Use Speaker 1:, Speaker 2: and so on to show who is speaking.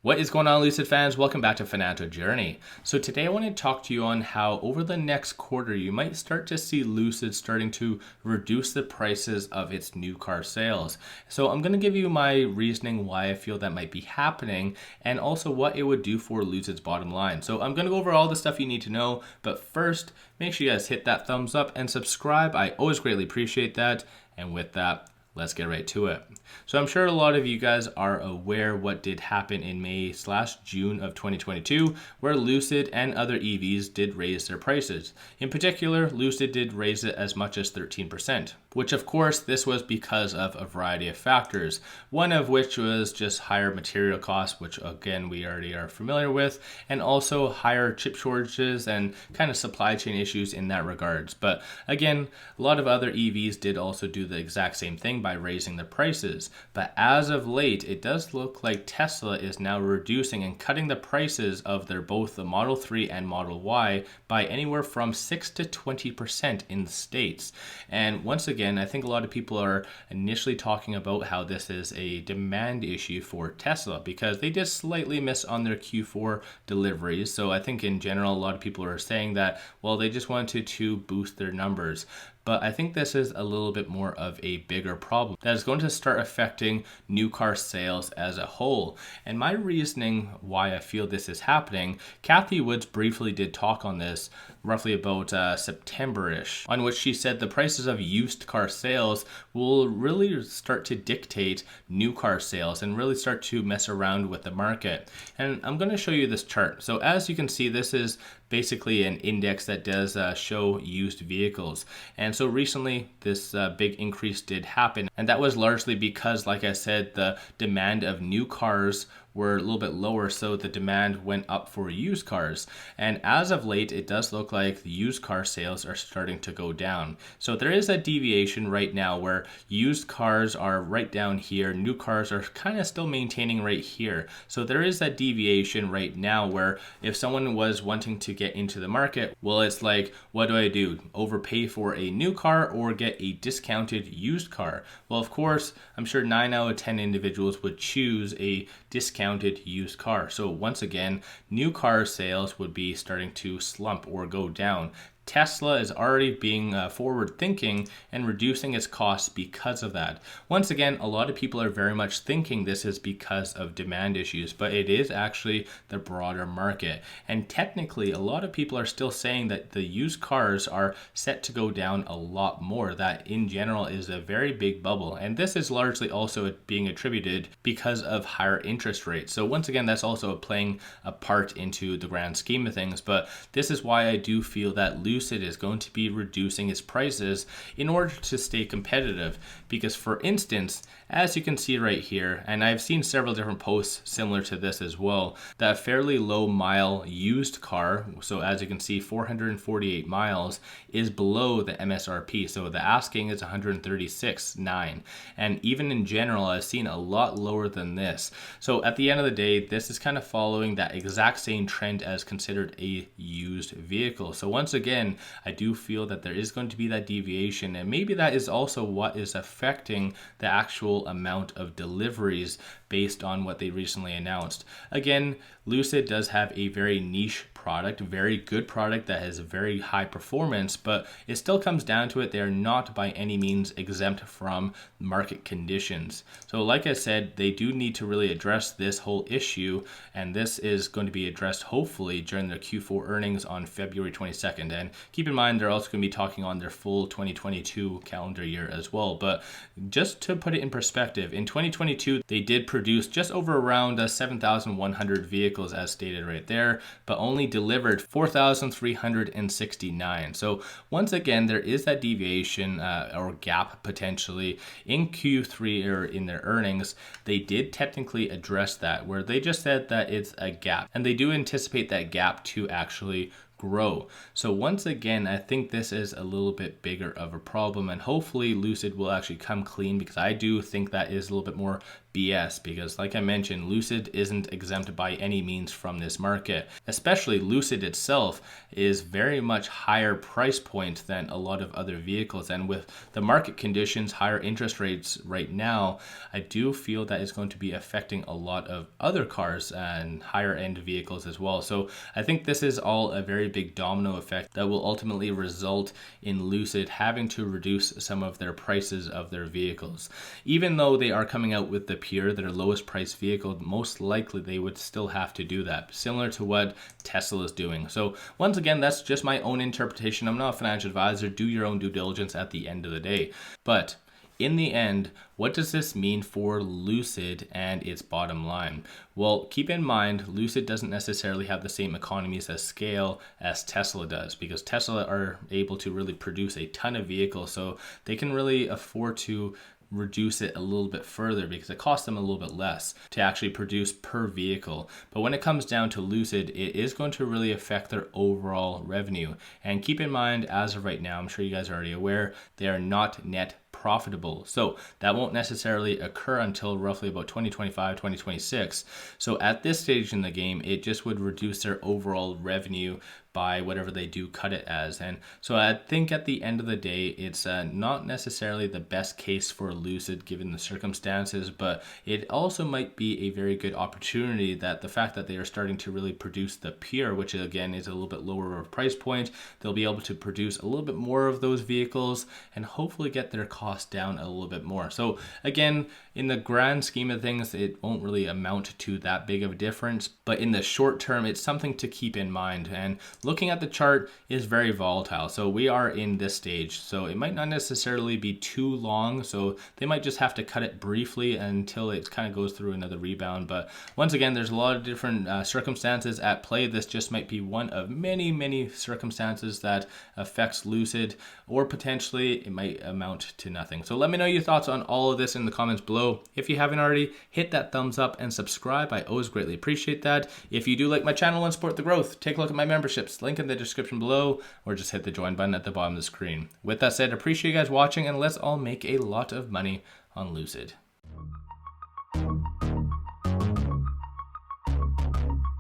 Speaker 1: What is going on, Lucid fans? Welcome back to Financial Journey. So today I want to talk to you on how over the next quarter you might start to see Lucid starting to reduce the prices of its new car sales. So I'm going to give you my reasoning why I feel that might be happening and also what it would do for Lucid's bottom line. So I'm going to go over all the stuff you need to know, but first make sure you guys hit that thumbs up and subscribe. I always greatly appreciate that. And with that, let's get right to it. So I'm sure a lot of you guys are aware what did happen in May/June of 2022, where Lucid and other EVs did raise their prices. In particular, Lucid did raise it as much as 13%, which of course this was because of a variety of factors, one of which was just higher material costs, which again we already are familiar with, and also higher chip shortages and kind of supply chain issues in that regards. But again, a lot of other EVs did also do the exact same thing by raising the prices. But as of late, it does look like Tesla is now reducing and cutting the prices of their both the Model 3 and Model Y by anywhere from 6 to 20% in the States. And once again, I think a lot of people are initially talking about how this is a demand issue for Tesla because they did slightly miss on their Q4 deliveries. So I think in general, a lot of people are saying that, well, they just wanted to boost their numbers. But I think this is a little bit more of a bigger problem that is going to start affecting new car sales as a whole. And my reasoning why I feel this is happening, Cathie Woods briefly did talk on this roughly about September-ish, on which she said the prices of used car sales will really start to dictate new car sales and really start to mess around with the market. And I'm going to show you this chart. So as you can see, this is basically an index that does show used vehicles. And so recently this big increase did happen. And that was largely because, like I said, the demand of new cars were a little bit lower, so the demand went up for used cars. And as of late, it does look like the used car sales are starting to go down. So there is a deviation right now where used cars are right down here, new cars are kind of still maintaining right here. So there is that deviation right now where if someone was wanting to get into the market, well, it's like, what do I do? Overpay for a new car or get a discounted used car? Well, of course, I'm sure 9 out of 10 individuals would choose a discounted used car. So once again, new car sales would be starting to slump or go down. Tesla is already being forward thinking and reducing its costs because of that. Once again, a lot of people are very much thinking this is because of demand issues, but it is actually the broader market. And technically, a lot of people are still saying that the used cars are set to go down a lot more. That in general is a very big bubble. And this is largely also being attributed because of higher interest rates. So once again, that's also playing a part into the grand scheme of things. But this is why I do feel that Lucid is going to be reducing its prices in order to stay competitive. Because for instance, as you can see right here, and I've seen several different posts similar to this as well, that fairly low mile used car, so as you can see 448 miles, is below the MSRP. So the asking is 136.9, and even in general I've seen a lot lower than this. So at the end of the day, this is kind of following that exact same trend as considered a used vehicle. So once again, I do feel that there is going to be that deviation, and maybe that is also what is affecting the actual amount of deliveries based on what they recently announced. Again, Lucid does have a very niche product, very good product that has very high performance, but it still comes down to it, they're not by any means exempt from market conditions. So like I said, they do need to really address this whole issue, and this is going to be addressed hopefully during their Q4 earnings on February 22nd. And keep in mind, they're also going to be talking on their full 2022 calendar year as well. But just to put it in perspective, in 2022, they did produce just over around 7,100 vehicles as stated right there, but only delivered 4,369. So once again, there is that deviation or gap potentially in Q3 or in their earnings. They did technically address that, where they just said that it's a gap, and they do anticipate that gap to actually grow. So once again, I think this is a little bit bigger of a problem, and hopefully Lucid will actually come clean, because I do think that is a little bit more BS, because like I mentioned, Lucid isn't exempt by any means from this market. Especially Lucid itself is very much higher price point than a lot of other vehicles, and with the market conditions, higher interest rates right now, I do feel that is going to be affecting a lot of other cars and higher end vehicles as well. So I think this is all a very big domino effect that will ultimately result in Lucid having to reduce some of their prices of their vehicles. Even though they are coming out with the Pure, their lowest priced vehicle, most likely they would still have to do that, similar to what Tesla is doing. So once again, that's just my own interpretation. I'm not a financial advisor. Do your own due diligence at the end of the day. But in the end, what does this mean for Lucid and its bottom line? Well, keep in mind, Lucid doesn't necessarily have the same economies of scale as Tesla does, because Tesla are able to really produce a ton of vehicles, so they can really afford to reduce it a little bit further because it costs them a little bit less to actually produce per vehicle. But when it comes down to Lucid, it is going to really affect their overall revenue. And keep in mind, as of right now, I'm sure you guys are already aware, they are not net profitable. So that won't necessarily occur until roughly about 2025, 2026. So at this stage in the game, it just would reduce their overall revenue by whatever they do cut it as. And so I think at the end of the day, it's not necessarily the best case for Lucid given the circumstances, but it also might be a very good opportunity that the fact that they are starting to really produce the Pure, which again is a little bit lower of a price point, they'll be able to produce a little bit more of those vehicles and hopefully get their costs down a little bit more. So again, in the grand scheme of things, it won't really amount to that big of a difference, but in the short term, it's something to keep in mind. And looking at the chart is very volatile. So we are in this stage, so it might not necessarily be too long. So they might just have to cut it briefly until it kind of goes through another rebound. But once again, there's a lot of different circumstances at play. This just might be one of many, many circumstances that affects Lucid, or potentially it might amount to nothing. So let me know your thoughts on all of this in the comments below. If you haven't already, hit that thumbs up and subscribe. I always greatly appreciate that. If you do like my channel and support the growth, take a look at my memberships, link in the description below, or just hit the join button at the bottom of the screen. With that said, appreciate you guys watching, and let's all make a lot of money on Lucid.